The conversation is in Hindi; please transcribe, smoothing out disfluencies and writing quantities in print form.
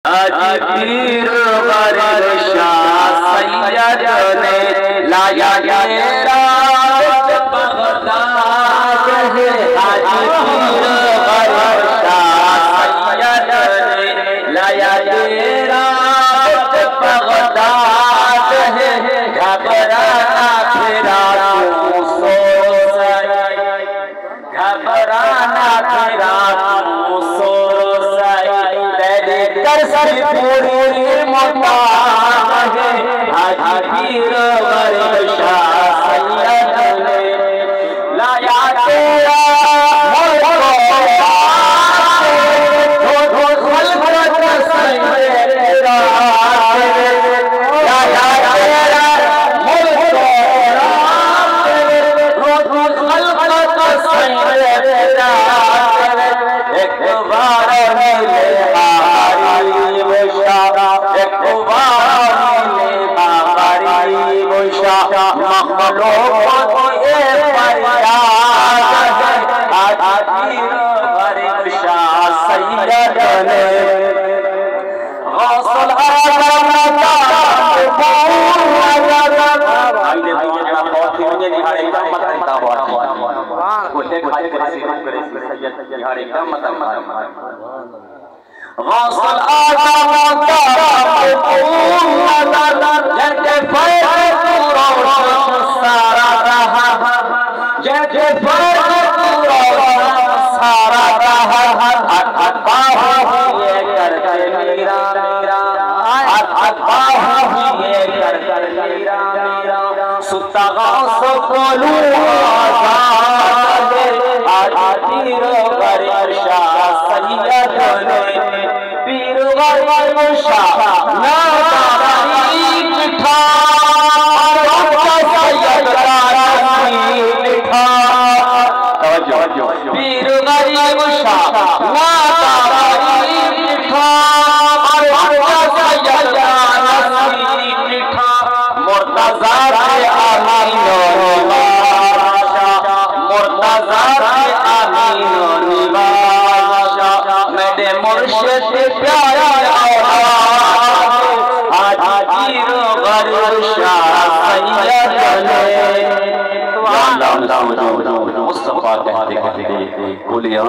आज पीर गरीब शाह सैयद ने लाया मेरा बगदाद है। आज पीर गरीब शाह सैयद ने लाया मेरा बगदाद है। घबराना तेरा घबराना तेरा सर पूरी मुताब है। आज पीर गरीब शाह सैयद ने लाया तेरा मुस्तफा कहते कहते बोलिया